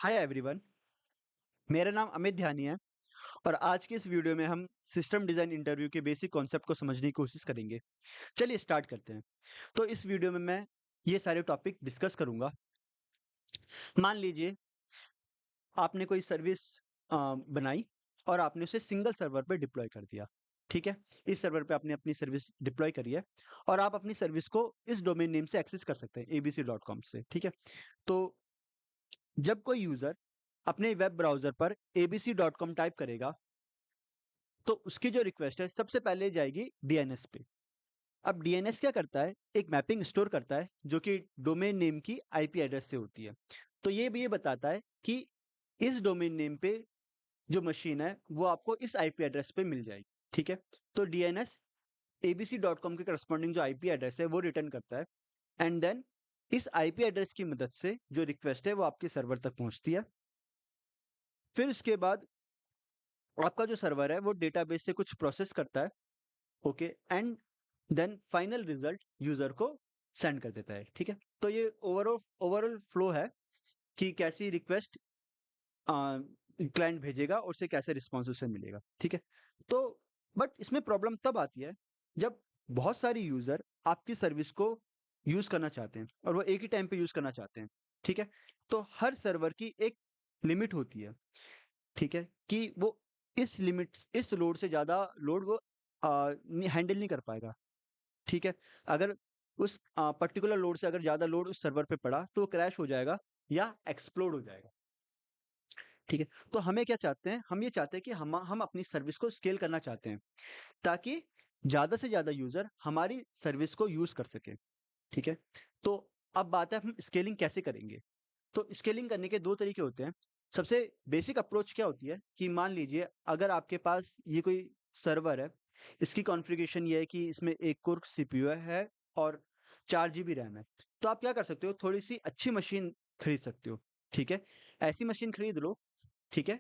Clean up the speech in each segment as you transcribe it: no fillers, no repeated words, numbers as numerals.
Hi everyone, मेरा नाम अमित ध्यानी है और आज की इस वीडियो में हम सिस्टम डिज़ाइन इंटरव्यू के बेसिक कॉन्सेप्ट को समझने की कोशिश करेंगे। चलिए स्टार्ट करते हैं। तो इस वीडियो में मैं ये सारे टॉपिक डिस्कस करूंगा। मान लीजिए आपने कोई सर्विस बनाई और आपने उसे सिंगल सर्वर पे डिप्लॉय कर दिया। ठीक है, इस सर्वर पे आपने अपनी सर्विस डिप्लॉय करी है और आप अपनी सर्विस को इस डोमेन नेम से एक्सेस कर सकते हैं abc.com से। ठीक है, तो जब कोई यूज़र अपने वेब ब्राउज़र पर abc.com टाइप करेगा तो उसकी जो रिक्वेस्ट है सबसे पहले जाएगी डीएनएस पे। अब डीएनएस क्या करता है, एक मैपिंग स्टोर करता है जो कि डोमेन नेम की आईपी एड्रेस से होती है। तो ये भी ये बताता है कि इस डोमेन नेम पे जो मशीन है वो आपको इस आईपी एड्रेस पे मिल जाएगी। ठीक है, तो डीएनएस abc.com के करस्पॉन्डिंग जो आईपी एड्रेस है वो रिटर्न करता है एंड देन इस आईपी एड्रेस की मदद से जो रिक्वेस्ट है वो आपके सर्वर तक पहुंचती है। फिर उसके बाद आपका जो सर्वर है वो डेटाबेस से कुछ प्रोसेस करता है। Okay, and then final result user को सेंड कर देता है। ठीक है, तो ये ओवरऑल ओवरऑल फ्लो है कि कैसी रिक्वेस्ट क्लाइंट भेजेगा और उसे कैसे रिस्पॉन्स उसे मिलेगा। ठीक है, तो बट इसमें प्रॉब्लम तब आती है जब बहुत सारे यूजर आपकी सर्विस को यूज करना चाहते हैं और वो एक ही टाइम पे यूज करना चाहते हैं। ठीक है, तो हर सर्वर की एक लिमिट होती है। ठीक है, कि वो इस लोड से ज्यादा लोड वो हैंडल नहीं कर पाएगा। ठीक है, अगर उस पर्टिकुलर लोड से अगर ज़्यादा लोड उस सर्वर पे पड़ा तो वो क्रैश हो जाएगा या एक्सप्लोड हो जाएगा। ठीक है, तो हमें क्या चाहते हैं, हम ये चाहते हैं कि हम अपनी सर्विस को स्केल करना चाहते हैं ताकि ज़्यादा से ज़्यादा यूज़र हमारी सर्विस को यूज़ कर सके। ठीक है, तो अब बात है हम स्केलिंग कैसे करेंगे। तो स्केलिंग करने के दो तरीके होते हैं। सबसे बेसिक अप्रोच क्या होती है कि मान लीजिए अगर आपके पास ये कोई सर्वर है, इसकी कॉन्फ़िगरेशन ये है कि इसमें 1 कोर सीपीयू है और 4 जीबी रैम है। तो आप क्या कर सकते हो, थोड़ी-सी अच्छी मशीन खरीद सकते हो। ठीक है, ऐसी मशीन खरीद लो। ठीक है,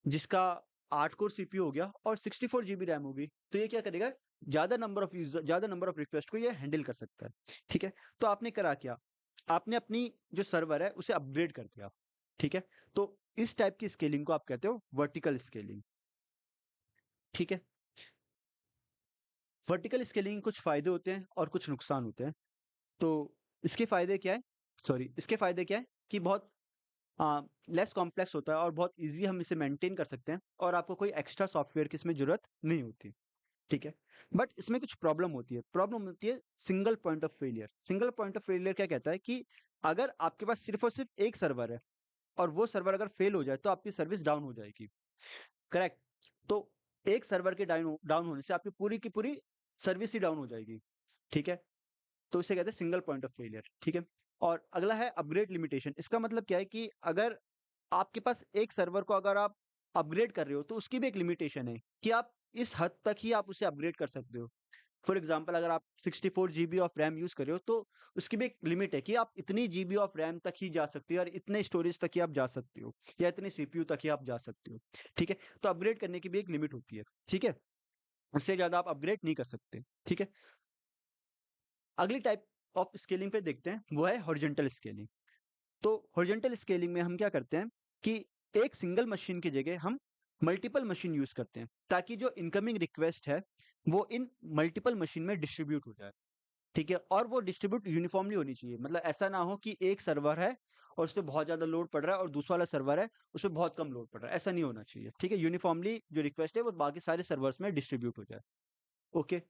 जिसका 8 कोर सीपीयू हो गया और 64 जीबी रैम होगी। तो ये क्या करेगा, ज़्यादा नंबर ऑफ रिक्वेस्ट को ये हैंडल कर सकता है। ठीक है, तो आपने करा क्या, आपने अपनी जो सर्वर है उसे अपग्रेड कर दिया। ठीक है, तो इस टाइप की स्केलिंग को आप कहते हो वर्टिकल स्केलिंग। ठीक है, वर्टिकल स्केलिंग के कुछ फायदे होते हैं और कुछ नुकसान होते हैं। तो इसके फायदे क्या है, इसके फायदे क्या है कि बहुत लेस कॉम्प्लेक्स होता है और बहुत ईज़ी हम इसे मेंटेन कर सकते हैं और आपको कोई एक्स्ट्रा सॉफ्टवेयर की इसमें ज़रूरत नहीं होती। ठीक है, बट इसमें कुछ प्रॉब्लम होती है single point of failure. Single point of failure क्या कहता है कि अगर आपके पास सिर्फ और सिर्फ एक सर्वर है और वो सर्वर अगर फेल हो जाए तो आपकी सर्विस डाउन हो जाएगी। करेक्ट, तो एक सर्वर के डाउन डाउन होने से आपकी पूरी की पूरी सर्विस ही डाउन हो जाएगी। ठीक है, तो इसे कहते हैं सिंगल पॉइंट ऑफ फेलियर। ठीक है, और अगला है अपग्रेड लिमिटेशन। इसका मतलब क्या है कि अगर आपके पास एक सर्वर को अगर आप अपग्रेड कर रहे हो तो उसकी भी एक लिमिटेशन है कि आप इस हद तक ही आप उसे अपग्रेड कर सकते हो। फॉर एग्जांपल अगर आप 64 जीबी ऑफ रैम यूज कर रहे हो तो उसकी भी एक लिमिट है कि आप इतनी जीबी ऑफ रैम तक ही जा सकते हो और इतने स्टोरेज तक ही आप जा सकते हो या इतने सीपीयू तक ही आप जा सकते हो। ठीक है, तो अपग्रेड करने की भी एक लिमिट होती है। ठीक है, उससे ज्यादा आप अपग्रेड नहीं कर सकते। ठीक है, अगली टाइप ऑफ स्केलिंग पे देखते हैं, वो है हॉरिजॉन्टल स्केलिंग। तो हॉरिजॉन्टल स्केलिंग में हम क्या करते हैं कि एक सिंगल मशीन की जगह हम मल्टीपल मशीन यूज करते हैं ताकि जो इनकमिंग रिक्वेस्ट है वो इन मल्टीपल मशीन में डिस्ट्रीब्यूट हो जाए। ठीक है, और वो डिस्ट्रीब्यूट यूनिफॉर्मली होनी चाहिए। मतलब ऐसा ना हो कि एक सर्वर है और उस पे बहुत ज्यादा लोड पड़ रहा है और दूसरा वाला सर्वर है उस पे बहुत कम लोड पड़ रहा है, ऐसा नहीं होना चाहिए। ठीक है, यूनिफॉर्मली जो रिक्वेस्ट है वो बाकी सारे सर्वर्स में डिस्ट्रीब्यूट हो जाए। ओके,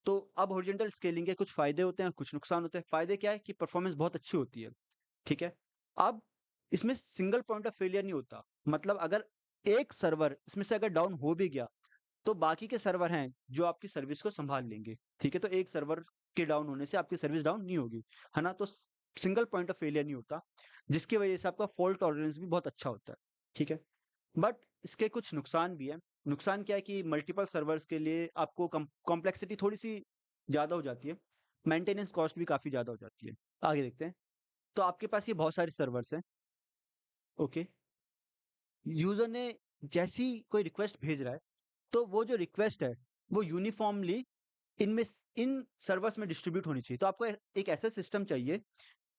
तो अब हॉरिजॉन्टल स्केलिंग के कुछ फायदे होते हैं, कुछ नुकसान होते हैं। फायदे क्या है कि परफॉर्मेंस बहुत अच्छी होती है। ठीक है, अब इसमें सिंगल पॉइंट ऑफ फेलियर नहीं होता। मतलब अगर एक सर्वर इसमें से अगर डाउन हो भी गया तो बाकी के सर्वर हैं जो आपकी सर्विस को संभाल लेंगे। ठीक है, तो एक सर्वर के डाउन होने से आपकी सर्विस डाउन नहीं होगी, है ना। तो सिंगल पॉइंट ऑफ फेलियर नहीं होता, जिसकी वजह से आपका फॉल्ट टॉलरेंस भी बहुत अच्छा होता है। ठीक है, बट इसके कुछ नुकसान भी हैं। नुकसान क्या है कि मल्टीपल सर्वर्स के लिए आपको कॉम्प्लेक्सिटी थोड़ी सी ज़्यादा हो जाती है, मेंटेनेंस कॉस्ट भी काफ़ी ज़्यादा हो जाती है। आगे देखते हैं, तो आपके पास ये बहुत सारे सर्वर्स हैं। ओके, यूज़र ने जैसी कोई रिक्वेस्ट भेज रहा है तो वो जो रिक्वेस्ट है वो यूनिफॉर्मली इनमें इन सर्वर्स में डिस्ट्रीब्यूट होनी चाहिए। तो आपको एक ऐसा सिस्टम चाहिए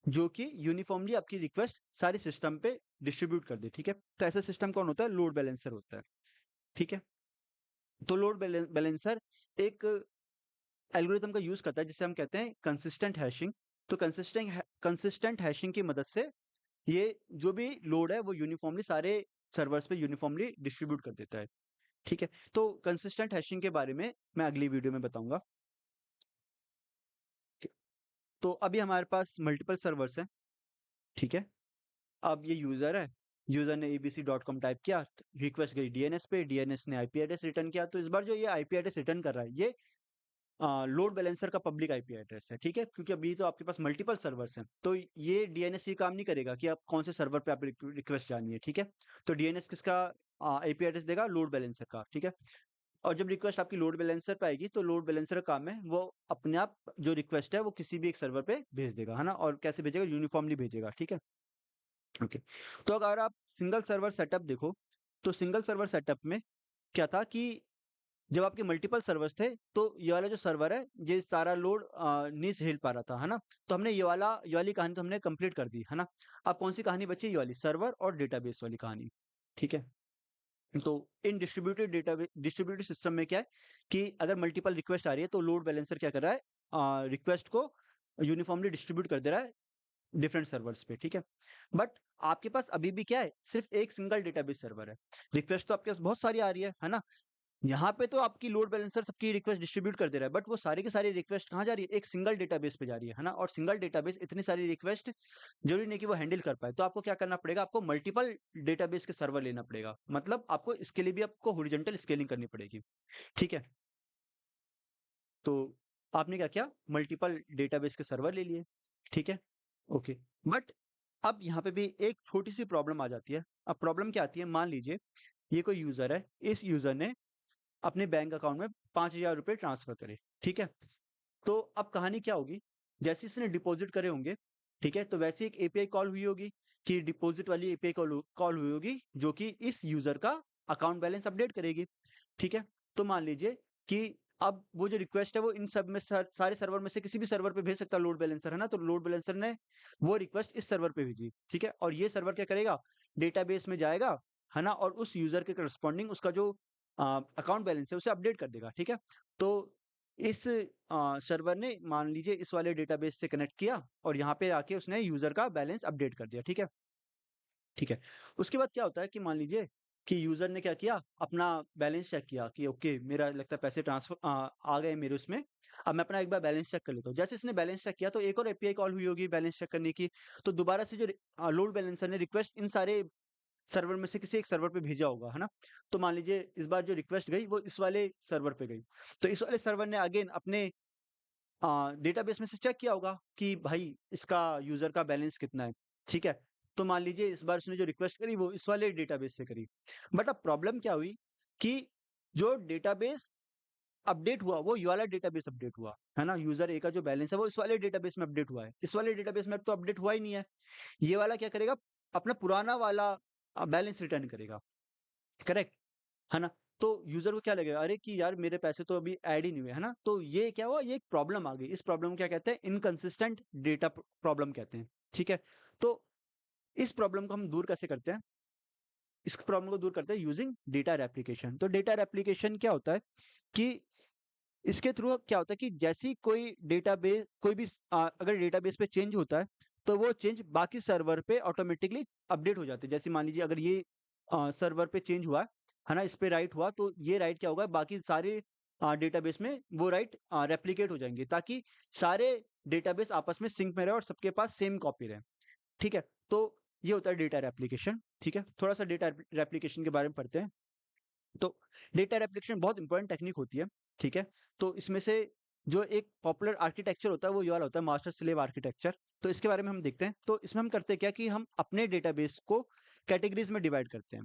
जो कि यूनिफॉर्मली आपकी रिक्वेस्ट सारे सिस्टम पे डिस्ट्रीब्यूट कर दे, ठीक है? तो ऐसा सिस्टम कौन होता है? लोड बैलेंसर होता है, ठीक है? तो लोड बैलेंसर एक एल्गोरिथम का यूज़ करता है जिसे हम कहते हैं कंसिस्टेंट हैशिंग। तो कंसिस्टेंट हैशिंग की मदद से ये जो भी लोड है वो यूनिफॉर्मली सारे सर्वर्स पे यूनिफॉर्मली डिस्ट्रीब्यूट कर देता है, ठीक है? तो कंसिस्टेंट हैशिंग के बारे में मैं अगली वीडियो में बताऊँगा। तो अभी हमारे पास मल्टीपल सर्वर्स हैं, ठीक है? अब ये यूज़र है, यूज़र ने abc.com टाइप किया, रिक्वेस्ट गई डीएनएस पे, डीएनएस ने आईपी एड्रेस रिटर्न किया। तो इस बार जो ये आईपी एड्रेस रिटर्न कर रहा है, ये लोड बैलेंसर का पब्लिक आईपी एड्रेस है, ठीक है? क्योंकि अभी तो आपके पास मल्टीपल सर्वर्स हैं, तो ये डीएनएस ये काम नहीं करेगा कि आप कौन से सर्वर पे आप रिक्वेस्ट जानी है, ठीक है? तो डीएनएस किसका आईपी एड्रेस देगा? लोड बैलेंसर का, ठीक है? और जब रिक्वेस्ट आपकी लोड बैलेंसर पे आएगी, तो लोड बैलेंसर का काम है वो अपने आप जो रिक्वेस्ट है वो किसी भी एक सर्वर पे भेज देगा, है ना? और कैसे भेजेगा? यूनिफॉर्मली भेजेगा, ठीक है? ओके। तो अगर आप सिंगल सर्वर सेटअप देखो, तो सिंगल सर्वर सेटअप में क्या था कि जब आपके मल्टीपल सर्वर्स थे, तो ये वाला जो सर्वर है, ये सारा लोड नहीं झेल पा रहा था, है ना? तो हमने ये वाली कहानी तो हमने कंप्लीट कर दी, है ना? अब कौन-सी कहानी बची? ये वाली सर्वर और डेटाबेस वाली कहानी, ठीक है? तो इन डिस्ट्रीब्यूटेड सिस्टम में क्या है कि अगर मल्टीपल रिक्वेस्ट आ रही है, तो लोड बैलेंसर क्या कर रहा है? रिक्वेस्ट को यूनिफॉर्मली डिस्ट्रीब्यूट कर दे रहा है डिफरेंट सर्वर्स पे, ठीक है? बट आपके पास अभी भी क्या है? सिर्फ एक सिंगल डेटाबेस सर्वर है। रिक्वेस्ट तो आपके पास बहुत सारी आ रही है ना? यहाँ पे तो आपकी लोड बैलेंसर सबकी रिक्वेस्ट डिस्ट्रीब्यूट कर दे रहा है, बट वो सारी की सारी रिक्वेस्ट कहाँ जा रही है? एक सिंगल डेटाबेस पे जा रही है ना? और सिंगल डेटाबेस इतनी सारी रिक्वेस्ट जरूरी नहीं कि वो हैंडल कर पाए। तो आपको क्या करना पड़ेगा? आपको मल्टीपल डेटाबेस के सर्वर लेना पड़ेगा। मतलब आपको इसके लिए भी आपको हॉरिजॉन्टल स्केलिंग करनी पड़ेगी, ठीक है? तो आपने क्या किया? मल्टीपल डेटाबेस के सर्वर ले लिए, ठीक है? ओके। बट अब यहाँ पे भी एक छोटी सी प्रॉब्लम आ जाती है। अब प्रॉब्लम क्या आती है? मान लीजिए ये कोई यूजर है, इस यूजर ने अपने बैंक अकाउंट में 5,000 रुपए ट्रांसफर करे, ठीक है? तो अब कहानी क्या होगी? जैसे इसने डिपॉजिट करे होंगे, ठीक है? तो वैसे एक एपीआई कॉल हुई होगी कि डिपॉजिट वाली एपीआई कॉल हुई होगी, जो कि इस यूजर का अकाउंट बैलेंस अपडेट करेगी, ठीक है? तो मान लीजिए कि अब वो जो रिक्वेस्ट है वो इन सब में सारे सर्वर में से किसी भी सर्वर पे भेज सकता है लोड बैलेंसर, है ना? तो लोड बैलेंसर ने वो रिक्वेस्ट इस सर्वर पे भेजी, ठीक है? और ये सर्वर क्या करेगा? डेटाबेस में जाएगा, है ना? और उस यूजर के करस्पॉन्डिंग उसका जो अकाउंट बैलेंस है उसे अपडेट कर देगा, ठीक है? तो इस सर्वर ने मान लीजिए इस वाले डेटाबेस से कनेक्ट किया और यहाँ पे आके उसने यूजर का बैलेंस अपडेट कर दिया, ठीक है? ठीक है। उसके बाद क्या होता है कि मान लीजिए कि यूज़र ने क्या किया, अपना बैलेंस चेक किया कि ओके मेरा लगता है पैसे ट्रांसफर आ गए मेरे उसमें, अब मैं अपना एक बार बैलेंस चेक कर लेता हूँ। जैसे इसने बैलेंस चेक किया तो एक और एपीआई कॉल हुई होगी बैलेंस चेक करने की, तो दोबारा से जो लोड बैलेंसर ने रिक्वेस्ट इन सारे सर्वर में से किसी एक सर्वर पे भेजा होगा, है ना? तो मान लीजिए इस बार जो रिक्वेस्ट गई वो इस वाले सर्वर पे गई। तो इस वाले सर्वर ने अगेन अपने डेटाबेस में से चेक किया होगा कि भाई इसका यूज़र का बैलेंस कितना है, ठीक है? तो मान लीजिए इस बार उसने जो रिक्वेस्ट करी वो इस वाले डेटाबेस से करी। बट अब प्रॉब्लम क्या हुई कि जो डेटाबेस अपडेट हुआ वो ये वाला डेटाबेस अपडेट हुआ, है ना? यूज़र ए का जो बैलेंस है वो इस वाले डेटाबेस में अपडेट हुआ है। इस वाले डेटाबेस में तो अपडेट हुआ ही नहीं है। ये वाला क्या करेगा? अपना पुराना वाला बैलेंस रिटर्न करेगा, करेक्ट? है ना? तो यूज़र को क्या लगेगा, अरे कि यार मेरे पैसे तो अभी ऐड ही नहीं हुए, है ना? तो ये क्या हुआ, ये एक प्रॉब्लम आ गई। इस प्रॉब्लम को क्या कहते हैं? इनकंसिस्टेंट डेटा प्रॉब्लम कहते हैं, ठीक है? तो इस प्रॉब्लम को हम दूर कैसे करते हैं? इस प्रॉब्लम को दूर करते हैं यूजिंग डेटा रेप्लिकेशन। तो डेटा रेप्लिकेशन क्या होता है कि इसके थ्रू क्या होता है कि जैसे ही कोई डेटाबेस कोई भी अगर डेटाबेस पे चेंज होता है, तो वो चेंज बाकी सर्वर पे ऑटोमेटिकली अपडेट हो जाते हैं। जैसे मान लीजिए अगर ये सर्वर पे चेंज हुआ है ना, इस पे राइट हुआ, तो ये राइट क्या होगा, बाकी सारे डेटाबेस में वो राइट रेप्लिकेट हो जाएंगे, ताकि सारे डेटाबेस आपस में सिंक में रहे और सबके पास सेम कॉपी रहे, ठीक है? तो ये होता है डेटा रेप्लिकेशन, ठीक है? थोड़ा सा डेटा रेप्लिकेशन के बारे में पढ़ते हैं। तो डेटा रेप्लिकेशन बहुत इंपॉर्टेंट टेक्निक होती है, ठीक है? तो इसमें से जो एक पॉपुलर आर्किटेक्चर होता है वो ये वाला होता है, मास्टर स्लेव आर्किटेक्चर। तो इसके बारे में हम देखते हैं। तो इसमें हम करते क्या कि हम अपने डेटाबेस को कैटेगरीज में डिवाइड करते हैं।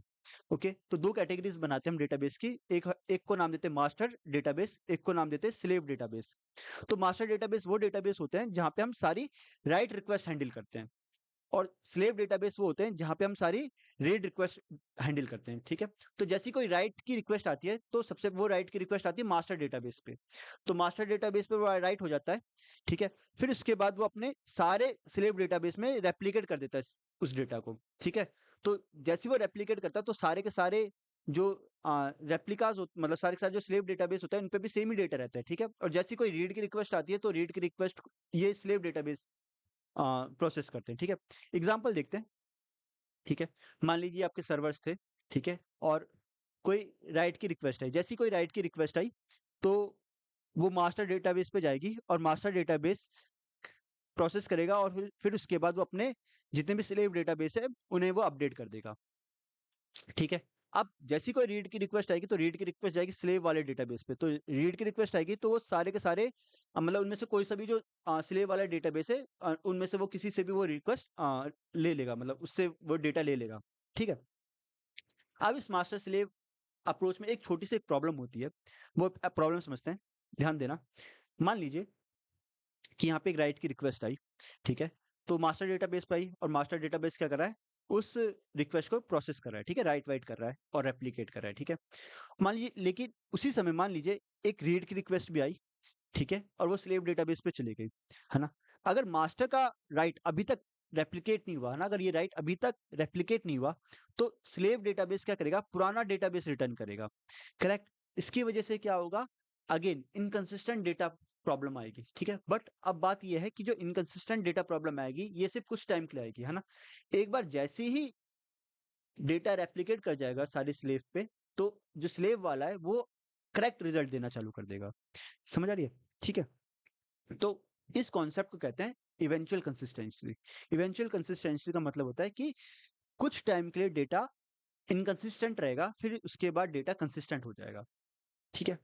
ओके, तो दो कैटेगरीज बनाते हैं हम डेटाबेस की। एक को नाम देते हैं मास्टर डेटाबेस, एक को नाम देते हैं स्लेव डेटाबेस। तो मास्टर डेटाबेस वो डेटाबेस होते हैं जहाँ पे हम सारी राइट रिक्वेस्ट हैंडल करते हैं, और स्लेव डेटाबेस वो होते हैं जहाँ पे हम सारी रीड रिक्वेस्ट हैंडल करते हैं, ठीक है। तो जैसी कोई राइट की रिक्वेस्ट आती है तो सबसे वो राइट की रिक्वेस्ट आती है मास्टर डेटाबेस पे, तो मास्टर डेटाबेस पे वो राइट हो जाता है, ठीक है। फिर उसके बाद वो अपने सारे स्लेव डेटाबेस में रेप्लिकेट कर देता है उस डेटा को, ठीक है। तो जैसे वो रेप्लिकेट करता है तो सारे के सारे जो रेप्लिकाज मतलब सारे के सारे जो स्लेव डेटाबेस होता है उन पे भी सेम ही डेटा रहता है, ठीक है। और जैसी कोई रीड की रिक्वेस्ट आती है तो रीड की रिक्वेस्ट ये स्लेव डेटाबेस प्रोसेस करते हैं, ठीक है। एग्जाम्पल देखते हैं, ठीक है। मान लीजिए आपके सर्वर्स थे, ठीक है, और कोई राइट की रिक्वेस्ट आई, जैसी कोई राइट की रिक्वेस्ट आई तो वो मास्टर डेटाबेस पे जाएगी और मास्टर डेटाबेस प्रोसेस करेगा और फिर उसके बाद वो अपने जितने भी स्लेव डेटाबेस है उन्हें वो अपडेट कर देगा, ठीक है। अब जैसी कोई रीड की रिक्वेस्ट आएगी तो रीड की रिक्वेस्ट जाएगी स्लेव वाले डेटाबेस पे, तो रीड की रिक्वेस्ट आएगी तो वो सारे के सारे मतलब उनमें से कोई सा भी जो स्लेव वाला डेटाबेस है उनमें से वो किसी से भी वो रिक्वेस्ट ले लेगा, मतलब उससे वो डेटा ले लेगा, ठीक है। अब इस मास्टर स्लेव अप्रोच में एक छोटी सी एक प्रॉब्लम होती है, वो प्रॉब्लम समझते हैं, ध्यान देना। मान लीजिए कि यहाँ पे एक राइट की रिक्वेस्ट आई, ठीक है। तो मास्टर डेटाबेस पे आई और मास्टर डेटाबेस क्या कर रहा है, उस रिक्वेस्ट को प्रोसेस कर रहा है, ठीक है, राइट वाइट कर रहा है और रेप्लिकेट कर रहा है, ठीक है। मान लीजिए लेकिन उसी समय मान लीजिए एक रीड की रिक्वेस्ट भी आई, ठीक है, और वो स्लेव डेटाबेस पे चली गई, है ना। अगर मास्टर का राइट अभी तक रेप्लिकेट नहीं हुआ है ना, अगर ये राइट अभी तक रेप्लिकेट नहीं हुआ तो स्लेव डेटाबेस क्या करेगा, पुराना डेटाबेस रिटर्न करेगा, करेक्ट। इसकी वजह से क्या होगा, अगेन इनकंसिस्टेंट डेटा प्रॉब्लम आएगी, ठीक है। बट अब बात यह है कि जो इनकंसिस्टेंट डेटा प्रॉब्लम आएगी ये सिर्फ कुछ टाइम के लिए आएगी, है ना। एक बार जैसे ही डेटा रेप्लिकेट कर जाएगा सारे स्लेव पे तो जो स्लेव वाला है वो करेक्ट रिजल्ट देना चालू कर देगा, समझ आ रही है, ठीक है। तो इस कॉन्सेप्ट को कहते हैं इवेंचुअल कंसिस्टेंसी। इवेंचुअल कंसिस्टेंसी का मतलब होता है कि कुछ टाइम के लिए डेटा इनकंसिस्टेंट रहेगा फिर उसके बाद डेटा कंसिस्टेंट हो जाएगा, ठीक है।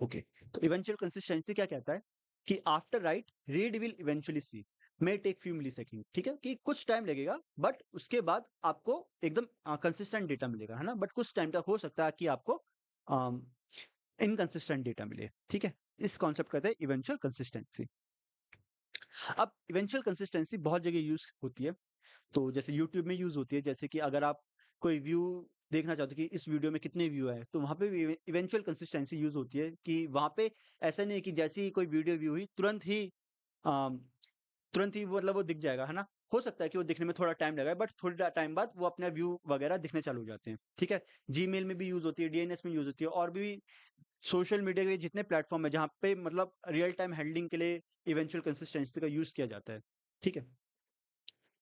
ओके, तो इवेंचुअल कंसिस्टेंसी क्या कहता है कि after write read will eventually see, may take few millisecond, ठीक है, कि कुछ टाइम लगेगा बट उसके बाद आपको एकदम कंसिस्टेंट डेटा मिलेगा, है ना। बट कुछ टाइम तक हो सकता है कि आपको इनकंसिस्टेंट डेटा मिले, ठीक है। इस कॉन्सेप्ट कहते हैं इवेंचुअल कंसिस्टेंसी। अब इवेंचुअल कंसिस्टेंसी बहुत जगह यूज होती है, तो जैसे यूट्यूब में यूज होती है, जैसे कि अगर आप कोई व्यू देखना चाहते हो कि इस वीडियो में कितने व्यू आए तो वहां पे भी इवेंचुअल कंसिस्टेंसी यूज होती है कि वहां पे ऐसा नहीं है कि जैसे ही कोई वीडियो व्यू हुई अम, तुरंत ही मतलब वो दिख जाएगा, है ना। हो सकता है कि वो दिखने में थोड़ा टाइम लगा बट थोड़ी टाइम बाद वो अपना व्यू वगैरह दिखने चालू हो जाते हैं, ठीक है। जीमेल में भी यूज होती है, डीएनएस में यूज होती है, और भी सोशल मीडिया के जितने प्लेटफॉर्म है जहाँ पे मतलब रियल टाइम हैंडलिंग के लिए इवेंचुअल कंसिस्टेंसी का यूज किया जाता है, ठीक है।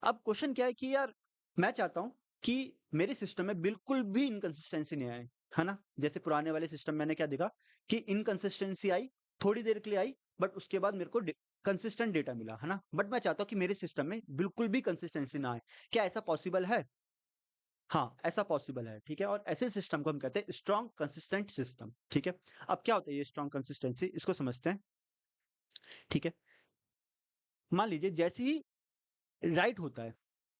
अब क्वेश्चन क्या है कि यार मैं चाहता हूं कि मेरे सिस्टम में बिल्कुल भी इनकंसिस्टेंसी नहीं आए, है ना। जैसे पुराने वाले सिस्टम मैंने क्या देखा कि इनकंसिस्टेंसी आई, थोड़ी देर के लिए आई बट उसके बाद मेरे को कंसिस्टेंट डेटा मिला, है ना। बट मैं चाहता हूं कि मेरे सिस्टम में बिल्कुल भी कंसिस्टेंसी ना आए, क्या ऐसा पॉसिबल है? हाँ, ऐसा पॉसिबल है, ठीक है। और ऐसे सिस्टम को हम कहते हैं स्ट्रॉन्ग कंसिस्टेंट सिस्टम, ठीक है। अब क्या होता है ये स्ट्रॉन्ग कंसिस्टेंसी, इसको समझते हैं, ठीक है। मान लीजिए जैसे ही राइट होता है,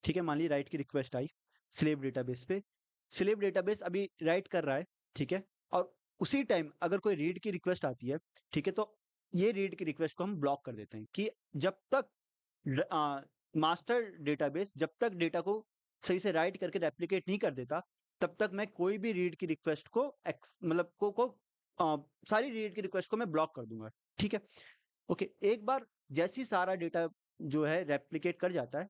ठीक है, मान लीजिए राइट की रिक्वेस्ट आई स्लेव डेटाबेस पे, स्लेव डेटाबेस अभी राइट कर रहा है, ठीक है। और उसी टाइम अगर कोई रीड की रिक्वेस्ट आती है, ठीक है, तो ये रीड की रिक्वेस्ट को हम ब्लॉक कर देते हैं कि जब तक मास्टर डेटाबेस जब तक डेटा को सही से राइट करके रेप्लिकेट नहीं कर देता तब तक मैं कोई भी रीड की रिक्वेस्ट को मतलब सारी रीड की रिक्वेस्ट को मैं ब्लॉक कर दूंगा, ठीक है। ओके, एक बार जैसी सारा डेटा जो है रेप्लिकेट कर जाता है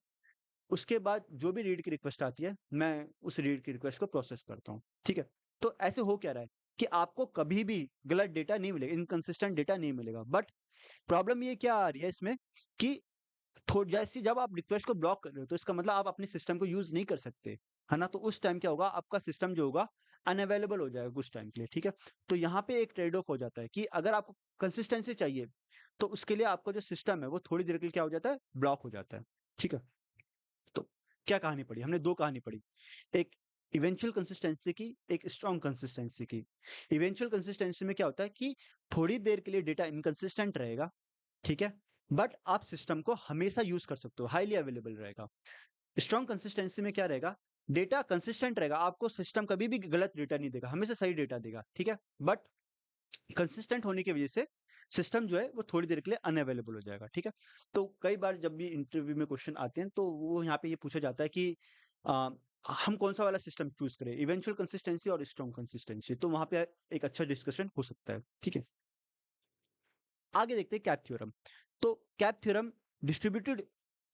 उसके बाद जो भी रीड की रिक्वेस्ट आती है मैं उस रीड की रिक्वेस्ट को प्रोसेस करता हूँ, ठीक है। तो ऐसे हो क्या रहा है कि आपको कभी भी गलत डेटा नहीं मिलेगा, इनकंसिस्टेंट डेटा नहीं मिलेगा। बट प्रॉब्लम ये क्या आ रही है इसमें कि थोड़ी जैसी जब आप रिक्वेस्ट को ब्लॉक कर रहे हो तो इसका मतलब आप अपने सिस्टम को यूज नहीं कर सकते, है ना। तो उस टाइम क्या होगा, आपका सिस्टम जो होगा अनअवेलेबल हो जाएगा कुछ टाइम के लिए, ठीक है। तो यहाँ पे एक ट्रेड ऑफ हो जाता है कि अगर आपको कंसिस्टेंसी चाहिए तो उसके लिए आपका जो सिस्टम है वो थोड़ी देर के लिए क्या हो जाता है, ब्लॉक हो जाता है, ठीक है। तो क्या कहानी पढ़ी हमने, दो कहानी पढ़ी, एक इवेंचुअल कंसिस्टेंसी की, एक स्ट्रॉन्ग कंसिस्टेंसी की। इवेंचुअल कंसिस्टेंसी में क्या होता है कि थोड़ी देर के लिए डेटा इनकंसिस्टेंट रहेगा, ठीक है, बट आप सिस्टम को हमेशा यूज कर सकते हो, हाईली अवेलेबल रहेगा। स्ट्रॉन्ग कंसिस्टेंसी में क्या रहेगा, डेटा कंसिस्टेंट रहेगा, आपको सिस्टम कभी भी गलत डेटा नहीं देगा, हमेशा सही डेटा देगा, ठीक है। बट कंसिस्टेंट होने की वजह से सिस्टम जो है वो थोड़ी देर के लिए अनअवेलेबल हो जाएगा, ठीक है? तो कई बार जब भी इंटरव्यू में क्वेश्चन आते हैं तो वो यहाँ पे ये पूछा जाता है कि अ, हम कौन-सा वाला सिस्टम चूज़ करें, इवेंचुअल कंसिस्टेंसी और स्ट्रॉन्ग कंसिस्टेंसी, तो वहाँ पे एक अच्छा डिस्कशन हो सकता है, ठीक है? आगे देखते हैं कैप थ्योरम। तो कैप थ्योरम डिस्ट्रीब्यूटेड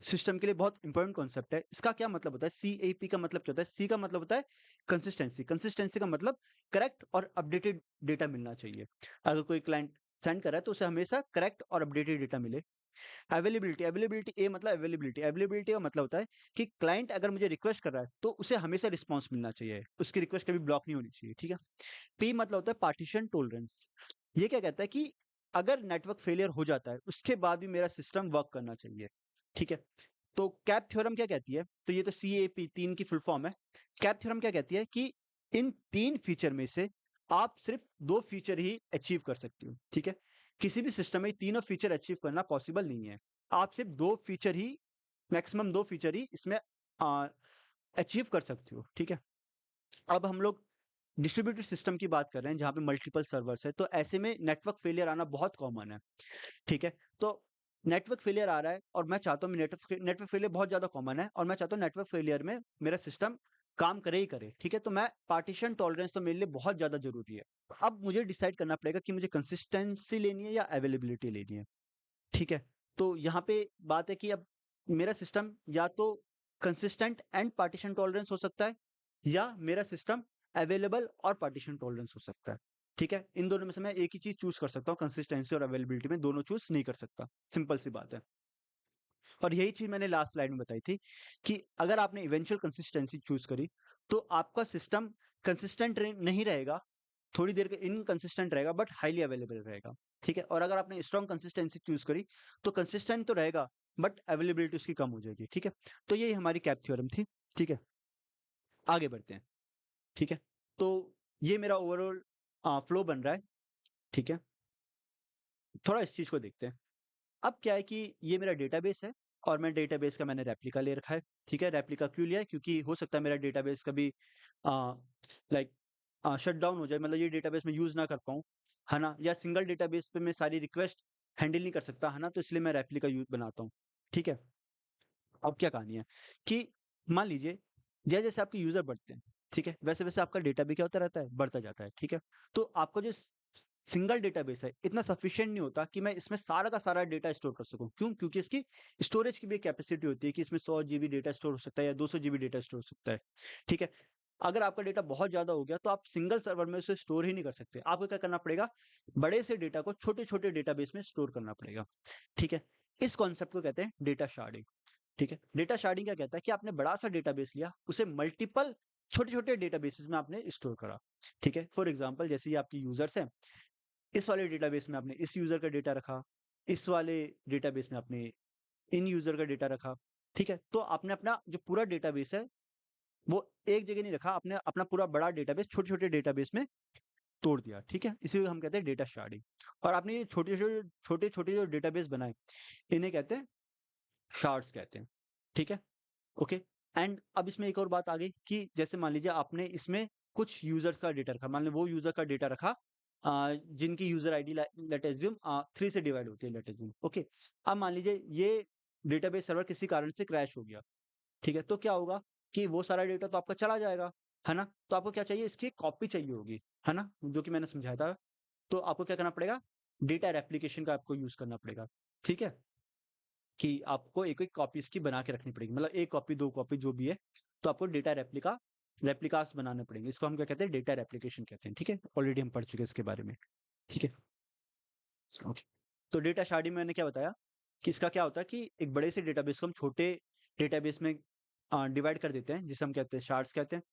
सिस्टम के लिए बहुत इंपॉर्टेंट कॉन्सेप्ट है। इसका क्या मतलब होता है? सीएपी का मतलब क्या होता है? सी का मतलब होता है कंसिस्टेंसी, कंसिस्टेंसी का मतलब करेक्ट और अपडेटेड डेटा मिलना चाहिए। अगर कोई क्लाइंट सेंड कर रहा है तो उसे हमेशा करेक्ट और अपडेटेड डेटा मिले। अवेलेबिलिटी, अवेलेबिलिटी ए मतलब अवेलेबिलिटी, अवेलेबिलिटी का मतलब होता है कि क्लाइंट अगर मुझे रिक्वेस्ट कर रहा है तो उसे हमेशा रिस्पॉन्स मिलना चाहिए, उसकी रिक्वेस्ट कभी ब्लॉक नहीं होनी चाहिए, ठीक है? पी मतलब होता है पार्टीशन टॉलरेंस। ये क्या कहता है कि अगर नेटवर्क फेलियर हो जाता है उसके बाद भी मेरा सिस्टम वर्क करना चाहिए, ठीक है? तो कैप थ्योरम क्या कहती है? तो ये तो सीएपी 3 की फुल फॉर्म है। कैप थ्योरम क्या कहती है कि इन 3 फीचर में से आप सिर्फ 2 फीचर ही अचीव कर सकते हो, ठीक है? किसी भी सिस्टम में तीनों फीचर अचीव करना पॉसिबल नहीं है। आप सिर्फ 2 फीचर ही, मैक्सिमम 2 फीचर ही इसमें अचीव कर सकते हो, ठीक है? अब हम लोग डिस्ट्रीब्यूटेड सिस्टम की बात कर रहे हैं जहाँ पे मल्टीपल सर्वर्स है, तो ऐसे में नेटवर्क फेलियर आना बहुत कॉमन है, ठीक है? तो नेटवर्क फेलियर आ रहा है और मैं चाहता हूँ नेटवर्क फेलियर बहुत ज़्यादा कॉमन है और मैं चाहता हूँ नेटवर्क फेलियर में मेरा सिस्टम काम करे ही करे, ठीक है? तो मैं पार्टीशन टॉलरेंस तो मेरे लिए बहुत ज़्यादा ज़रूरी है। अब मुझे डिसाइड करना पड़ेगा कि मुझे कंसिस्टेंसी लेनी है या अवेलेबिलिटी लेनी है, ठीक है? तो यहाँ पे बात है कि अब मेरा सिस्टम या तो कंसिस्टेंट एंड पार्टीशन टॉलरेंस हो सकता है या मेरा सिस्टम अवेलेबल और पार्टीशन टॉलरेंस हो सकता है, ठीक है? इन दोनों में से मैं एक ही चीज़ चूज़ कर सकता हूँ, कंसिस्टेंसी और अवेलेबिलिटी में दोनों चूज़ नहीं कर सकता, सिंपल सी बात है। और यही चीज़ मैंने लास्ट स्लाइड में बताई थी कि अगर आपने इवेंचुअल कंसिस्टेंसी चूज़ करी, तो आपका सिस्टम कंसिस्टेंट नहीं रहेगा, थोड़ी देर के इनकंसिस्टेंट रहेगा बट हाईली अवेलेबल रहेगा, ठीक है? और अगर आपने स्ट्रॉन्ग कंसिस्टेंसी चूज़ करी, तो कंसिस्टेंट तो रहेगा बट अवेलेबिलिटी उसकी कम हो जाएगी, ठीक है? तो यही हमारी कैप थ्योरम थी, ठीक है? आगे बढ़ते हैं, ठीक है? तो ये मेरा ओवरऑल फ्लो बन रहा है, ठीक है? थोड़ा इस चीज़ को देखते हैं। अब क्या है कि ये मेरा डेटाबेस है और मैं डेटाबेस का मैंने रेप्लिका ले रखा है, ठीक है? रेप्लिका क्यों लिया है? क्योंकि हो सकता है मेरा डेटाबेस कभी अ, लाइक शट डाउन हो जाए, मतलब ये डेटाबेस मैं यूज़ ना कर पाऊँ, है ना? या सिंगल डेटाबेस पे मैं सारी रिक्वेस्ट हैंडल नहीं कर सकता, है ना? तो इसलिए मैं रेप्लिका बनाता हूँ, ठीक है? अब क्या कहानी है कि मान लीजिए जैसे-जैसे आपके यूज़र बढ़ते हैं, ठीक है? वैसे-वैसे आपका डेटा भी क्या होता रहता है? बढ़ता जाता है, ठीक है? तो आपका जो सिंगल डेटाबेस है, इतना सफिशिएंट नहीं होता कि मैं इसमें सारा का सारा डेटा स्टोर कर सकूँ। क्यों? क्योंकि इसकी स्टोरेज की भी एक कैपेसिटी होती है कि इसमें 100 जीबी डेटा स्टोर हो सकता है या 200 जीबी डेटा स्टोर हो सकता है, ठीक है? अगर आपका डेटा बहुत ज़्यादा हो गया, तो आप सिंगल सर्वर में उसे स्टोर ही नहीं कर सकते। आपको क्या करना पड़ेगा? बड़े से डेटा को छोटे-छोटे डेटाबेस में स्टोर करना पड़ेगा, ठीक है? इस कॉन्सेप्ट को कहते हैं डेटा शार्डिंग। ठीक है? डेटा शार्डिंग क्या कहता है कि आपने बड़ा-सा डेटाबेस लिया, उसे मल्टीपल छोटे-छोटे डेटाबेसेस में आपने स्टोर करा, ठीक है? फॉर एग्ज़ाम्पल जैसे ये आपके यूज़र्स हैं, इस वाले डेटाबेस में आपने इस यूज़र का डेटा रखा, इस वाले डेटाबेस में आपने इन यूज़र का डेटा रखा, ठीक है? तो आपने अपना जो पूरा डेटाबेस है, वो एक जगह नहीं रखा, आपने अपना पूरा बड़ा डेटाबेस छोटे-छोटे डेटाबेस में तोड़ दिया, ठीक है? इसी को हम कहते हैं डेटा शार्डिंग। और आपने ये छोटे-छोटे जो डेटाबेस बनाए, इन्हें कहते हैं शार्ड्स कहते हैं, ठीक है? ओके। एंड अब इसमें एक और बात आ गई कि जैसे मान लीजिए आपने इसमें कुछ यूजर्स का डेटा रखा, मान लो वो यूजर का डेटा रखा जिनकी यूजर आईडी लेट अज्यूम 3 से डिवाइड होती है, लेट अज्यूम, ओके। अब मान लीजिए ये डेटाबेस सर्वर किसी कारण से क्रैश हो गया, ठीक है? तो क्या होगा कि वो सारा डेटा तो आपका चला जाएगा, है ना? तो आपको क्या चाहिए? इसकी कॉपी चाहिए होगी, है ना? जो कि मैंने समझाया था। तो आपको क्या करना पड़ेगा? डेटा रेप्लिकेशन का आपको यूज करना पड़ेगा, ठीक है? कि आपको एक-एक कॉपी इसकी बना के रखनी पड़ेगी, मतलब 1 कॉपी, 2 कॉपी जो भी है, तो आपको डेटा रेप्लिकास बनाने पड़ेंगे। इसको हम क्या कहते हैं? डेटा रेप्लिकेशन कहते हैं, ठीक है? ऑलरेडी हम पढ़ चुके हैं इसके बारे में, ठीक है? ओके। तो डेटा शार्डिंग में मैंने क्या बताया कि इसका क्या होता है कि एक बड़े से डेटाबेस को हम छोटे डेटाबेस में डिवाइड कर देते हैं, जिसे हम कहते हैं शार्ड्स कहते हैं।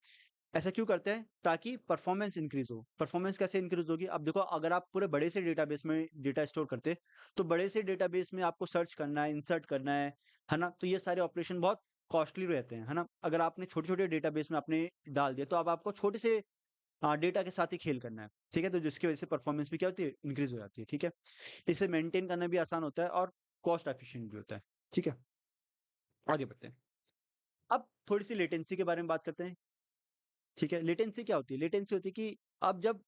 ऐसा क्यों करते हैं? ताकि परफॉर्मेंस इंक्रीज़ हो। परफॉर्मेंस कैसे इंक्रीज़ होगी? अब देखो अगर आप पूरे बड़े से डेटाबेस में डेटा स्टोर करते, तो बड़े से डेटाबेस में आपको सर्च करना है, इंसर्ट करना है ना? तो ये सारे ऑपरेशन बहुत कॉस्टली रहते हैं, है ना? अगर आपने छोटे-छोटे डेटाबेस में आपने डाल दिया, तो अब आपको छोटे से डेटा के साथ ही खेल करना है, ठीक है? तो जिसकी वजह से परफॉर्मेंस भी क्या होती है? इंक्रीज़ हो जाती है, ठीक है? इसे मेंटेन करना भी आसान होता है और कॉस्ट एफिशिएंट भी होता है, ठीक है? आगे बढ़ते हैं। अब थोड़ी-सी लेटेंसी के बारे में बात करते हैं, ठीक है? लेटेंसी क्या होती है? लेटेंसी होती है कि अब जब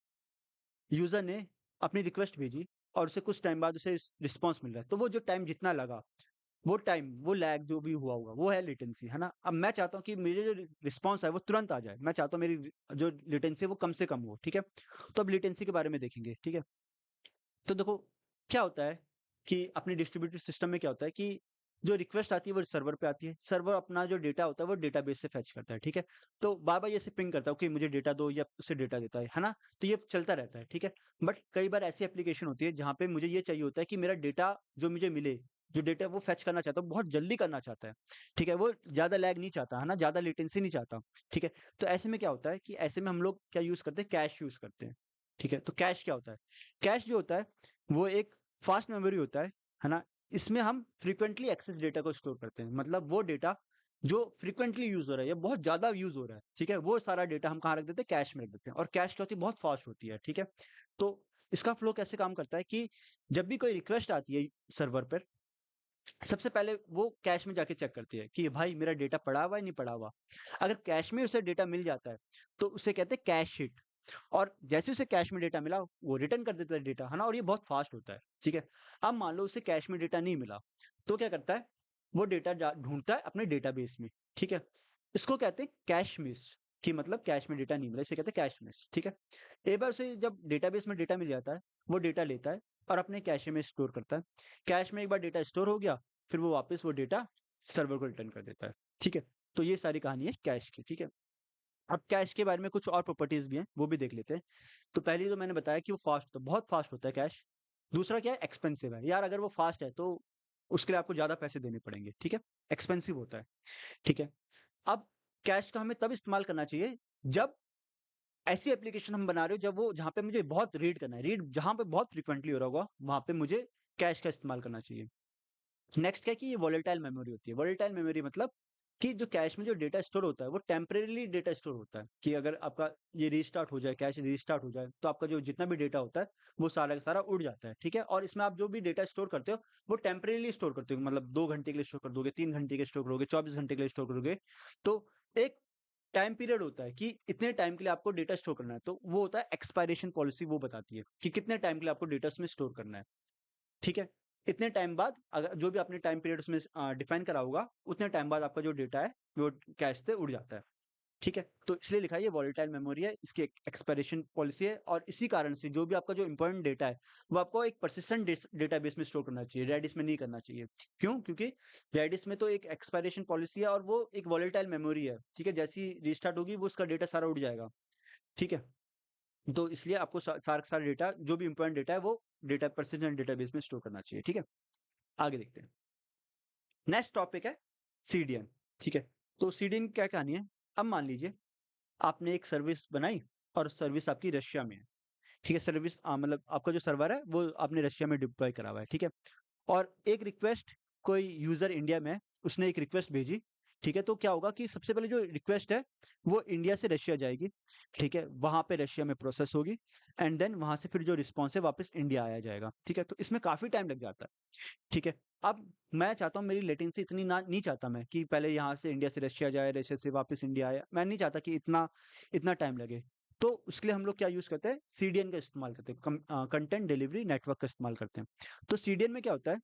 यूज़र ने अपनी रिक्वेस्ट भेजी, और उसे कुछ टाइम बाद उसे रिस्पॉन्स मिल रहा है, तो वो जो टाइम जितना लगा, वो टाइम, वो लैग जो भी हुआ होगा, वो है लेटेंसी, है ना? अब मैं चाहता हूँ कि मेरे जो रिस्पॉन्स है वो तुरंत आ जाए, मैं चाहता हूँ मेरी जो लेटेंसी है वो कम से कम हो, ठीक है? तो अब लेटेंसी के बारे में देखेंगे, ठीक है? तो देखो क्या होता है कि अपने डिस्ट्रीब्यूटेड सिस्टम में क्या होता है कि जो रिक्वेस्ट आती है वो सर्वर पे आती है, सर्वर अपना जो डेटा होता है वो डेटाबेस से फेच करता है, ठीक है? तो बार बार ये ऐसे पिंग करता है कि मुझे डेटा दो, या उसे डेटा देता है ना? तो ये चलता रहता है, ठीक है? बट कई बार ऐसी एप्लीकेशन होती है जहाँ पे मुझे ये चाहिए होता है कि मेरा डेटा जो मुझे मिले, जो डेटा वो फेच करना चाहता हूँ, बहुत जल्दी करना चाहता है, ठीक है? वो ज्यादा लैग नहीं चाहता, है ना? ज्यादा लेटेंसी नहीं चाहता, ठीक है? तो ऐसे में क्या होता है कि ऐसे में हम लोग क्या यूज करते हैं, कैश यूज करते हैं, ठीक है? तो कैश क्या होता है? कैश जो होता है वो एक फास्ट मेमोरी होता है ना? इसमें हम फ्रीक्वेंटली एक्सेस डेटा को स्टोर करते हैं, मतलब वो डेटा जो फ्रीक्वेंटली यूज हो रहा है या बहुत ज्यादा यूज हो रहा है, ठीक है? वो सारा डेटा हम कहाँ रख देते हैं, कैश में रख देते हैं। और कैश क्या होती है, बहुत फास्ट होती है, ठीक है? तो इसका फ्लो कैसे काम करता है कि जब भी कोई रिक्वेस्ट आती है सर्वर पर, सबसे पहले वो कैश में जाके चेक करती है कि भाई मेरा डेटा पड़ा हुआ है नहीं पड़ा हुआ। अगर कैश में उसे डेटा मिल जाता है तो उसे कहते हैं कैश हिट, और जैसे उसे कैश में डेटा मिला वो रिटर्न कर देता है डेटा, है ना? और ये बहुत फास्ट होता है, ठीक है? अब मान लो उसे कैश में डेटा नहीं मिला, तो क्या करता है, वो डेटा ढूंढता है अपने डेटाबेस में, ठीक है? इसको कहते हैं कैश मिस, कि मतलब कैश में डेटा नहीं मिला, इसे कहते हैं कैश मिस, ठीक है? एक बार उसे जब डेटाबेस में डेटा मिल जाता है, वो डेटा लेता है और अपने कैश में स्टोर करता है। कैश में एक बार डेटा स्टोर हो गया, फिर वो वापस वो डेटा सर्वर को रिटर्न कर देता है, ठीक है? तो ये सारी कहानी है कैश की, ठीक है? अब कैश के बारे में कुछ और प्रॉपर्टीज भी हैं, वो भी देख लेते हैं। तो पहली तो मैंने बताया कि वो फास्ट तो बहुत फास्ट होता है कैश। दूसरा क्या है, एक्सपेंसिव है यार। अगर वो फास्ट है तो उसके लिए आपको ज्यादा पैसे देने पड़ेंगे, ठीक है? एक्सपेंसिव होता है, ठीक है? अब कैश का हमें तब इस्तेमाल करना चाहिए जब ऐसी एप्लीकेशन हम बना रहे हो जब वो जहाँ पे मुझे बहुत रीड करना है, रीड जहाँ पे बहुत फ्रीक्वेंटली हो रहा होगा वहां पे मुझे कैश का इस्तेमाल करना चाहिए। नेक्स्ट क्या है कि ये वोलेटाइल मेमोरी होती है। वोलेटाइल मेमोरी मतलब कि जो कैश में जो डेटा स्टोर होता है वो टेम्परेली डेटा स्टोर होता है, कि अगर आपका ये रीस्टार्ट हो जाए, कैश रीस्टार्ट हो जाए, तो आपका जो जितना भी डेटा होता है वो सारा का सारा उड़ जाता है, ठीक है? और इसमें आप जो भी डेटा स्टोर करते हो वो टेम्परेली स्टोर करते हो, मतलब 2 घंटे के लिए स्टोर कर दोगे, 3 घंटे के स्टोर करोगे, 24 घंटे के लिए स्टोर करोगे। तो एक टाइम पीरियड होता है कि इतने टाइम के लिए आपको डेटा स्टोर करना है, तो वो होता है एक्सपायरेशन पॉलिसी, वो बताती है कि कितने टाइम के लिए आपको डेटा उसमें स्टोर करना है, ठीक है? इतने टाइम बाद, अगर जो भी आपने टाइम पीरियड उसमें डिफाइन करा होगा, उतने टाइम बाद आपका जो डेटा है वो कैश से उड़ जाता है, ठीक है? तो इसलिए लिखा है ये वॉलेटाइल मेमोरी है, इसकी एक्सपायरेशन पॉलिसी है, और इसी कारण से जो भी आपका जो इंपॉर्टेंट डेटा है वो आपको एक परसिस्टेंट डेटाबेस में स्टोर करना चाहिए, रेडिस में नहीं करना चाहिए। क्यों? क्योंकि रेडिस में तो एक एक्सपायरेशन पॉलिसी है और वो एक वॉलेटाइल मेमोरी है, ठीक है? जैसी रिस्टार्ट होगी वो उसका डेटा सारा उड़ जाएगा, ठीक है? तो इसलिए आपको सारा का सारा डेटा, जो भी इंपॉर्टेंट डेटा है वो डेटा परसिस्टेंट डेटाबेस में स्टोर करना चाहिए, ठीक है? आगे देखते हैं। नेक्स्ट टॉपिक है सीडीएन, ठीक है? तो सीडीएन क्या कहानी है? अब मान लीजिए आपने एक सर्विस बनाई और सर्विस आपकी रशिया में है, ठीक है? सर्विस मतलब आपका जो सर्वर है वो आपने रशिया में डिप्लॉय करा हुआ है, ठीक है? और एक रिक्वेस्ट, कोई यूजर इंडिया में है, उसने एक रिक्वेस्ट भेजी, ठीक है? तो क्या होगा कि सबसे पहले जो रिक्वेस्ट है वो इंडिया से रशिया जाएगी, ठीक है? वहां पे रशिया में प्रोसेस होगी, एंड देन वहां से फिर जो रिस्पॉन्स है वापस इंडिया आया जाएगा, ठीक है? तो इसमें काफी टाइम लग जाता है, ठीक है? अब मैं चाहता हूँ, मेरी लेटेंसी इतनी ना नहीं चाहता मैं कि पहले यहाँ से इंडिया से रशिया जाए, रशिया से वापस इंडिया आए, मैं नहीं चाहता कि इतना इतना टाइम लगे। तो उसके लिए हम लोग क्या यूज करते हैं, सीडीएन का इस्तेमाल करते हैं, कंटेंट डिलीवरी नेटवर्क का इस्तेमाल करते हैं। तो सीडीएन में क्या होता है,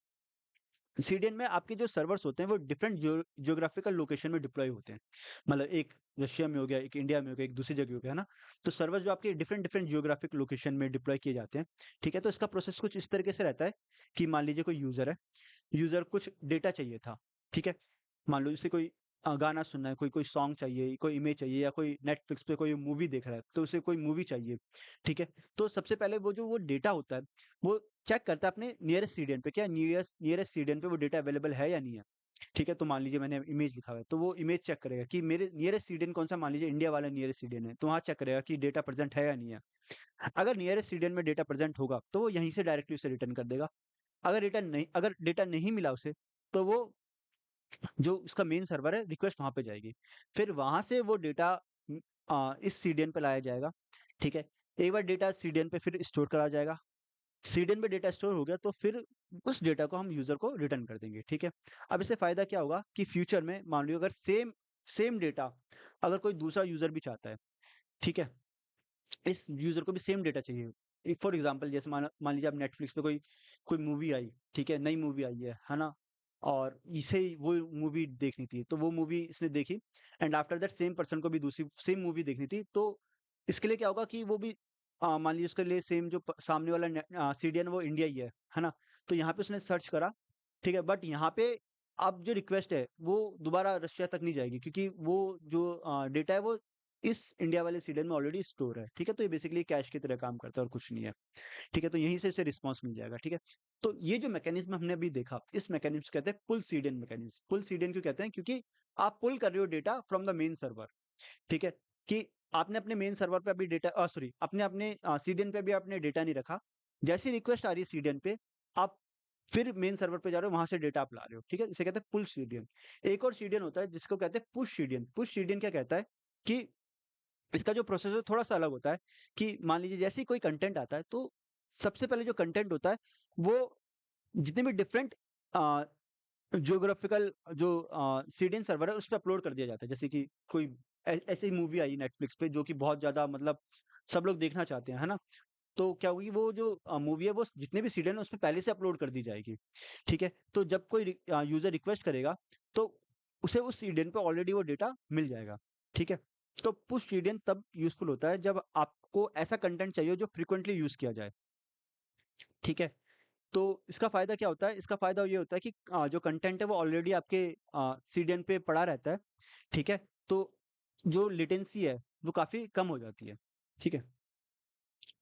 सीडीएन में आपके जो सर्वर्स होते हैं वो डिफरेंट जियोग्राफिकल लोकेशन में डिप्लॉय होते हैं, मतलब एक रशिया में हो गया, एक इंडिया में हो गया, एक दूसरी जगह हो गया, है ना? तो सर्वर्स जो आपके डिफरेंट डिफरेंट जियोग्राफिक लोकेशन में डिप्लॉय किए जाते हैं, ठीक है? तो इसका प्रोसेस कुछ इस तरीके से रहता है कि मान लीजिए कोई यूजर है, यूजर कुछ डेटा चाहिए था, ठीक है? मान लो जैसे कोई गाना सुनना है, कोई कोई सॉन्ग चाहिए, कोई इमेज चाहिए, या कोई नेटफ्लिक्स पे कोई मूवी देख रहा है तो उसे कोई मूवी चाहिए, ठीक है? तो सबसे पहले वो डेटा होता है वो चेक करता है अपने नियरेस्ट सीडीएन पे, क्या नियरेस्ट नियरेस्ट सीडीएन पे वो डेटा अवेलेबल है या नहीं है, ठीक है? तो मान लीजिए मैंने इमेज लिखा हुआ है, तो वो इमेज चेक करेगा कि मेरे नियरेस्ट सीडीएन कौन सा, मान लीजिए इंडिया वाला नियरेस्ट सीडीएन है, तो वहाँ चेक करेगा कि डेटा प्रेजेंट है या नहीं है। अगर नियरेस्ट सीडीएन में डेटा प्रेजेंट होगा तो वो यहीं से डायरेक्टली उसे रिटर्न कर देगा। अगर डेटा नहीं मिला उसे, तो वो जो उसका मेन सर्वर है, रिक्वेस्ट वहां पे जाएगी, फिर वहां से वो डेटा इस सीडीएन पे लाया जाएगा, ठीक है? एक बार डेटा सीडीएन पे फिर स्टोर करा जाएगा, सीडीएन पे डेटा स्टोर हो गया तो फिर उस डेटा को हम यूजर को रिटर्न कर देंगे, ठीक है? अब इससे फायदा क्या होगा कि फ्यूचर में मान लो अगर सेम सेम डेटा अगर कोई दूसरा यूजर भी चाहता है, ठीक है? इस यूजर को भी सेम डेटा चाहिए, एक फॉर एग्जांपल जैसे मान मान लीजिए आप नेटफ्लिक्स पे कोई कोई मूवी आई, ठीक है? नई मूवी आई है ना? और इसे वो मूवी देखनी थी, तो वो मूवी इसने देखी and after that same person को भी दूसरी सेम मूवी देखनी थी, तो इसके लिए क्या होगा कि वो भी मान लीजिए उसके लिए सेम जो सामने वाला सीडियन वो इंडिया ही है ना? तो यहाँ पे उसने सर्च करा, ठीक है? बट यहाँ पे अब जो रिक्वेस्ट है वो दोबारा रशिया तक नहीं जाएगी, क्योंकि वो जो डेटा है वो इस इंडिया वाले सीडियन में ऑलरेडी स्टोर है, ठीक है? तो ये बेसिकली कैश की तरह काम करता है और कुछ नहीं है, ठीक है? तो यहीं से इसे रिस्पॉन्स मिल जाएगा, ठीक है? तो ये जो मैकेनिज्म हमने अभी देखा, इस मैकेनिज्म को कहते हैं पुल सीडियन मैकेनिज्म। पुल सीडियन क्यों कहते हैं? क्योंकि आप पुल कर रहे हो data from the main server, ठीक है? कि आपने अपने मेन सर्वर पे अभी डेटा सॉरी आपने अपने सीडीएन पे भी आपने डेटा नहीं रखा। जैसी रिक्वेस्ट आ रही है सीडीएन पे, आप फिर मेन सर्वर पे जा रहे हो, वहां से डेटा आप ला रहे हो, ठीक है? इसे कहते हैं पुल सीडीएन। एक और सीडीएन होता है जिसको कहते हैं पुश सीडीएन। पुश सीडीएन क्या कहता है कि इसका जो प्रोसेस है थोड़ा सा अलग होता है कि मान लीजिए जैसे ही कोई कंटेंट आता है, तो सबसे पहले जो कंटेंट होता है वो जितने भी डिफरेंट ज्योग्राफिकल जो सीडीएन सर्वर है उस पे अपलोड कर दिया जाता है। जैसे कि कोई ऐसी ही मूवी आई नेटफ्लिक्स पे जो कि बहुत ज्यादा मतलब सब लोग देखना चाहते हैं, है ना? तो क्या होगी, वो जो मूवी है वो जितने भी सीडीएन है उसमें पहले से अपलोड कर दी जाएगी, ठीक है? तो जब कोई यूजर रिक्वेस्ट करेगा तो उसे उस सीडीएन पे ऑलरेडी वो डेटा मिल जाएगा, ठीक है? तो पुश सीडीएन तब यूजफुल होता है जब आपको ऐसा कंटेंट चाहिए जो फ्रिक्वेंटली यूज किया जाए, ठीक है? तो इसका फ़ायदा क्या होता है? इसका फ़ायदा ये होता है कि जो कंटेंट है वो ऑलरेडी आपके सीडीएन पे पड़ा रहता है, ठीक है? तो जो लेटेंसी है वो काफ़ी कम हो जाती है, ठीक है?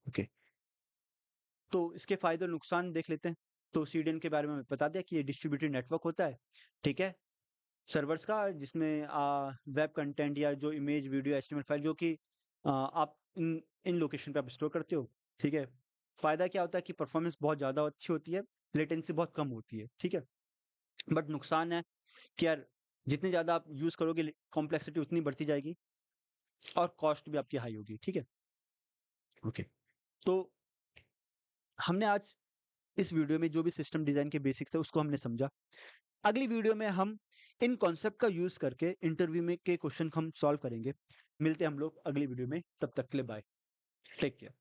ओके, तो इसके फ़ायदे और नुकसान देख लेते हैं। तो सीडीएन के बारे में बता दिया कि ये डिस्ट्रीब्यूटेड नेटवर्क होता है, ठीक है? सर्वर्स का जिसमें वेब कंटेंट या जो इमेज, वीडियो, एचटीएमएल फाइल जो कि आप इन इन लोकेशन पे आप स्टोर करते हो, ठीक है? फ़ायदा क्या होता है कि परफ़ॉर्मेंस बहुत ज़्यादा अच्छी होती है, लेटेंसी बहुत कम होती है, ठीक है? बट नुकसान है कि यार जितनी ज़्यादा आप यूज़ करोगे कॉम्प्लेक्सिटी उतनी बढ़ती जाएगी और कॉस्ट भी आपकी हाई होगी, ठीक है? ओके। तो हमने आज इस वीडियो में जो भी सिस्टम डिज़ाइन के बेसिक्स है उसको हमने समझा। अगली वीडियो में हम इन कॉन्सेप्ट का यूज़ करके इंटरव्यू में के क्वेश्चन हम सॉल्व करेंगे। मिलते हैं हम लोग अगली वीडियो में, तब तक के लिए बाय। Take care.